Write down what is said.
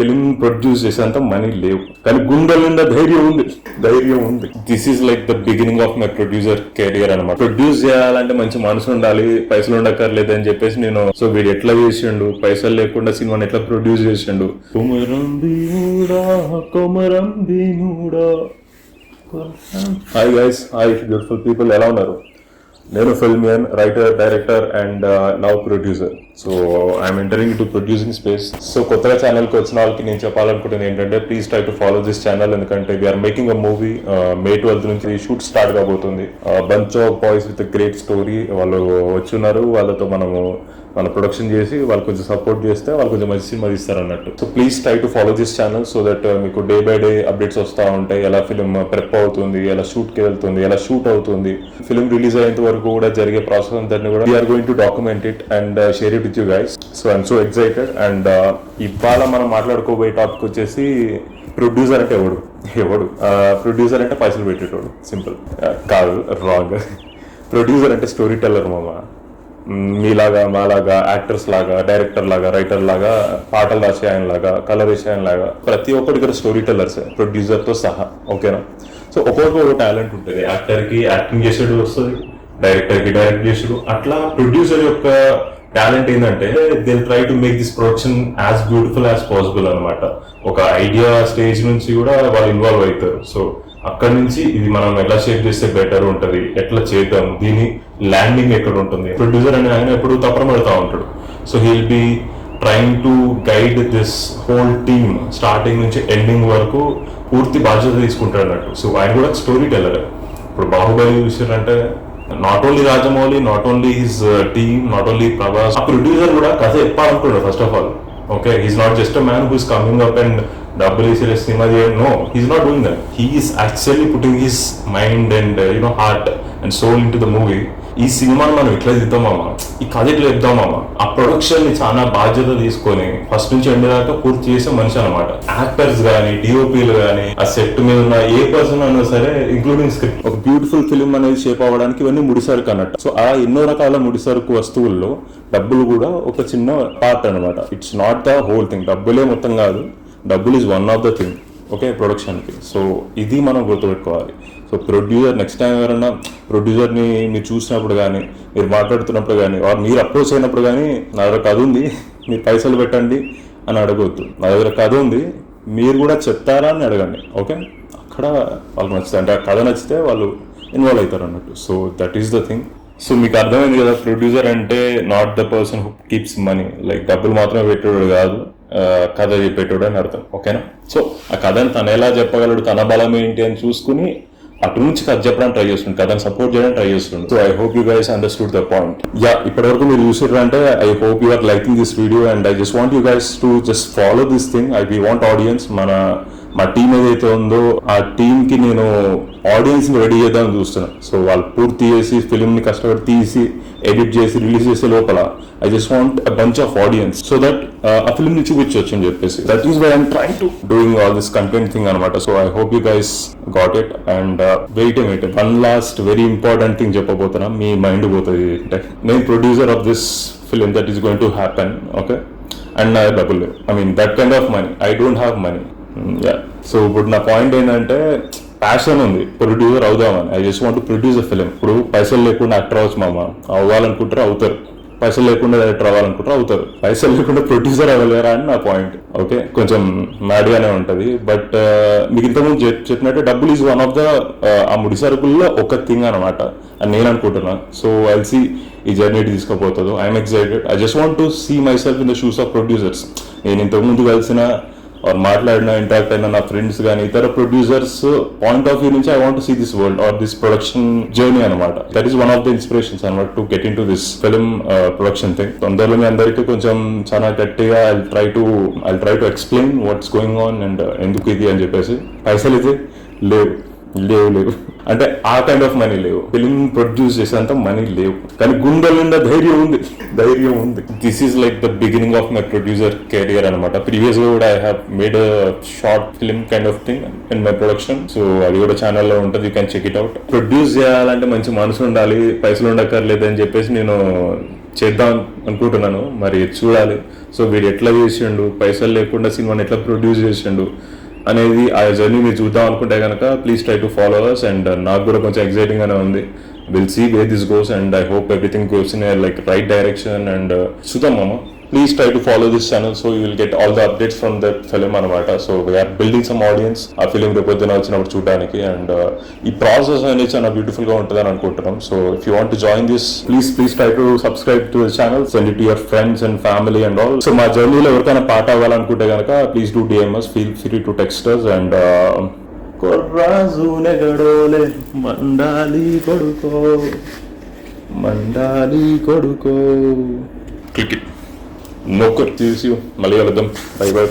Film produce చేసేంత money లేవు, కానీ గుండెల నిండా ధైర్యం ఉంది. This is like the beginning of my producer career అనమాట. ప్రొడ్యూస్ చేయాలంటే మంచి మనసు ఉండాలి, పైసలు ఉండక్కర్లేదు అని చెప్పేసి నేను సో వీడు ఎట్లా చేసిండు, పైసలు లేకుండా సినిమాని ఎట్లా ప్రొడ్యూస్ చేసిండు. Hi guys, hi beautiful people, ఎలా ఉన్నారు? నేను Filmian, writer, director and now producer. So I'm entering to producing space. So కొత్తగా ఛానల్కి వచ్చిన వాళ్ళకి నేను చెప్పాలనుకుంటుంది ఏంటంటే, please try to follow this channel. ఎందుకంటే we're making a movie. May 12th నుంచి షూట్ స్టార్ట్ కాబోతుంది. Bunch of boys with great story వాళ్ళు వచ్చున్నారు. వాళ్ళతో మన ప్రొడక్షన్ చేసి వాళ్ళు కొంచెం సపోర్ట్ చేస్తే వాళ్ళు కొంచెం మంచి సినిమా తీస్తారు అన్నట్టు. So please try to follow this channel so that మీకు డే బై డే అప్డేట్స్ వస్తూ ఉంటాయి. ఎలా ఫిలిం ప్రెప్ అవుతుంది, ఎలా షూట్కి వెళ్తుంది, ఎలా షూట్ అవుతుంది, ఫిలిం రిలీజ్ అయ్యేంత వరకు కూడా జరిగే ప్రాసెస్ అంతా కూడా we are going to document it and share it with you guys. So I'm so excited. And ఇవాళ మనం మాట్లాడుకోబోయే టాపిక్ వచ్చేసి ప్రొడ్యూసర్ అంటే ఎవడు ప్రొడ్యూసర్ అంటే పైసలు పెట్టేటోడు. సింపుల్ కాదు, రాంగ్. ప్రొడ్యూసర్ అంటే స్టోరీ టెల్లర్ మామ. మీలాగా, మాలాగా, యాక్టర్స్ లాగా, డైరెక్టర్ లాగా, రైటర్ లాగా, పాటలు రాసే ఆయన లాగా, కలర్ వేసే ఆయన లాగా ప్రతి ఒక్కరి దగ్గర స్టోరీ టెల్లర్స్, ప్రొడ్యూసర్ తో సహా. ఓకేనా? సో ఒక్కొక్కరికి ఒక టాలెంట్ ఉంటుంది. యాక్టర్ కి యాక్టింగ్ చేసేది వస్తుంది, డైరెక్టర్ కి డైరెక్ట్ చేసేది. అట్లా ప్రొడ్యూసర్ యొక్క టాలెంట్ ఏంటంటే they try to make this production as beautiful as possible అనమాట. ఒక ఐడియా స్టేజ్ నుంచి కూడా వాళ్ళు ఇన్వాల్వ్ అవుతారు. సో అక్కడ నుంచి ఇది మనం ఎలా షేప్ చేస్తే బెటర్ ఉంటుంది, ఎట్లా చేద్దాం, దీని ల్యాండింగ్ ఎక్కడ ఉంటుంది. ప్రొడ్యూసర్ అని ఆయన ఎప్పుడు తప్పన పడుతూ ఉంటాడు. So he'll be trying to guide this whole team starting నుంచి ఎండింగ్ వరకు పూర్తి బాధ్యత తీసుకుంటాడు అన్నట్టు. సో ఆయన కూడా స్టోరీ టెల్లర్. ఇప్పుడు బాహుబలి చూసారంటే not only Rajamouli, not only his team, not only Prabhas, ఆ ప్రొడ్యూసర్ కూడా కథ చెప్పాలనుకున్నాడు first of all. Okay, he's not just a man who is coming up and డబ్బులు వేసి సినిమా చేయండి. No, he's not doing that. He is actually putting his mind and heart and soul into the movie. ఈ సినిమాను మనం ఎట్లా తీద్దామా, ఈ కథ ఎట్లా చెప్దామా, ఆ ప్రొడక్షన్ ని చాలా బాధ్యత తీసుకొని ఫస్ట్ నుంచి ఎండ్ దాకా పూర్తి చేసే మనిషి అనమాట. యాక్టర్స్ గానీ, డిఓపీలు గానీ, ఆ సెట్ మీద ఉన్న ఏ పర్సన్ అయినా సరే, ఇంక్లూడింగ్ స్క్రిప్ట్. ఒక బ్యూటిఫుల్ ఫిల్మ్ అనేది షేప్ అవ్వడానికి ఇవన్నీ ముడిసరుకు అన్నట్టు. సో ఆ ఎన్నో రకాల ముడిసరుకు వస్తువుల్లో డబ్బులు కూడా ఒక చిన్న పార్ట్ అనమాట. It's not the whole thing. డబ్బులే మొత్తం కాదు, డబ్బులు is one of the thing. Okay, ప్రొడక్షన్కి. సో ఇది మనం గుర్తుపెట్టుకోవాలి. సో ప్రొడ్యూసర్ నెక్స్ట్ టైం ఎవరైనా ప్రొడ్యూసర్ని మీరు చూసినప్పుడు కానీ, మీరు మాట్లాడుతున్నప్పుడు కానీ, మీరు అప్రోచ్ అయినప్పుడు కానీ, నా దగ్గర కథ ఉంది, మీరు పైసలు పెట్టండి అని అడగవద్దు. నా దగ్గర కథ ఉంది, మీరు కూడా చెప్తారా అని అడగండి. ఓకే, అక్కడ వాళ్ళకి నచ్చుతుంది. అంటే ఆ కథ నచ్చితే వాళ్ళు ఇన్వాల్వ్ అవుతారు అన్నట్టు. So that is the thing. So మీకు అర్థమైంది కదా, ప్రొడ్యూసర్ అంటే not the person who keeps money. Like డబ్బులు మాత్రమే పెట్టేవాడు కాదు, కథ చెప్పేటోడు అని అర్థం. ఓకేనా? సో ఆ కథని తను ఎలా చెప్పగలడు, తన బలం ఏంటి అని చూసుకుని అటు నుంచి కథ చెప్పడానికి ట్రై చేస్తుండే, కథను సపోర్ట్ చేయడానికి ట్రై చేస్తుండే. So I hope you guys understood the point. Yeah, ఇప్పటివరకు మీరు చూసారంటే I hope you are liking this video and I just want you guys to just follow this thing. We want audience. మా team ఏదైతే ఉందో ఆ టీంకి నేను ఆడియన్స్ని రెడీ చేద్దామని చూస్తున్నాను. సో వాళ్ళు పూర్తి చేసి ఫిలింని కష్టపడి తీసి ఎడిట్ చేసి రిలీజ్ చేసే లోపల I just want a bunch of audience so that ఆ ఫిల్మ్ ని చూపించవచ్చు అని చెప్పేసి. That is why I'm trying to doing all this content thing అనమాట. So I hope you guys got it. And wait one last very important thing చెప్పబోతున్నా, మీ mind పోతుంది. అంటే నేను producer of this film that is going to happen. Okay, and నా డబ్బులు లేవు. I mean that kind of money. I don't have money. Yeah, so ఇప్పుడు నా పాయింట్ ఏంటంటే, ప్యాషన్ ఉంది ప్రొడ్యూసర్ అవుదామని. I just want to produce a film. ఇప్పుడు పైసలు లేకుండా యాక్టర్ అవ్వచ్చు మామ, అవ్వాలనుకుంటారు అవుతారు. పైసలు లేకుండా డైరెక్టర్ అవ్వాలనుకుంటారు అవుతారు. పైసలు లేకుండా ప్రొడ్యూసర్ అవ్వలేరా అని నా పాయింట్. ఓకే, కొంచెం మ్యాడ్గానే ఉంటుంది. బట్ మీకు ఇంతకుముందు చెప్పినట్టు డబ్బులు ఈజ్ వన్ ఆఫ్ ద ఆ ముడి సరుకుల్లో ఒక థింగ్ అనమాట అని నేను అనుకుంటున్నా. సో ఐల్ సీ ఈ జర్నీ తీసుకుపోతుందో. I'm excited. I just want to see myself in the shoes of producers. నేను ఇంతకుముందు కలిసిన మాట్లాడిన, ఇంటరాక్ట్ అయిన నా ఫ్రెండ్స్ కానీ ఇతర ప్రొడ్యూసర్స్ పాయింట్ ఆఫ్ వ్యూ నుంచి I want to see this world or this production journey అనమాట. That is one of the inspirations అనమాట to get into this film production thing. తొందరలో మీ అందరికీ కొంచెం చాలా గట్టిగా I try to explain what's going on and ఎందుకు ఇది అని చెప్పేసి. పైసలు అయితే లేవు అంటే ఆ కైండ్ ఆఫ్ మనీ లేవు. ఫిలిం ప్రొడ్యూస్ చేసేంత మనీ లేవు, కానీ గుండెల నిండా ధైర్యం ఉంది. This is like the beginning of my producer career అనమాట. ప్రీవియస్ గా కూడా I have made a short film kind of thing in my production. So అది కూడా ఛానల్లో ఉంటుంది, you can check it out. Produce చేయాలంటే మంచి మనసు ఉండాలి, పైసలు ఉండక్కర్లేదు అని చెప్పేసి నేను చేద్దాం అనుకుంటున్నాను, మరి చూడాలి. సో వీడు ఎట్లా చేసిండు, పైసలు లేకుండా సినిమాని ఎట్లా ప్రొడ్యూస్ చేసిండు అనేది ఆ జర్నీ మీరు చూద్దాం అనుకుంటే కనుక please try to follow us. And నాకు కూడా కొంచెం ఎక్సైటింగ్గానే ఉంది. Will see where this goes and I hope everything goes in like right direction. And చూద్దాం మామ. Please try to follow this channel so you will get all the updates from that film anamata. So we are building some audience ఆ film రేపొద్దున వచ్చినప్పుడు చూడడానికి. And ఈ process అనేది చాలా beautiful గా ఉంటుందని అనుకుంటున్నాం. So if you want to join this please try to subscribe to the channel, send it to your friends and family and all. So మా జర్నీలో ఎవరికైనా పార్ట్ అవ్వాలనుకుంటే కనుక please do DM us, feel free to text us. And కొర్రాజు నెగడోలే మండాలి కొడుకో click it. నోకర్ తీసి మళ్ళీ కలుద్దాం. Bye by.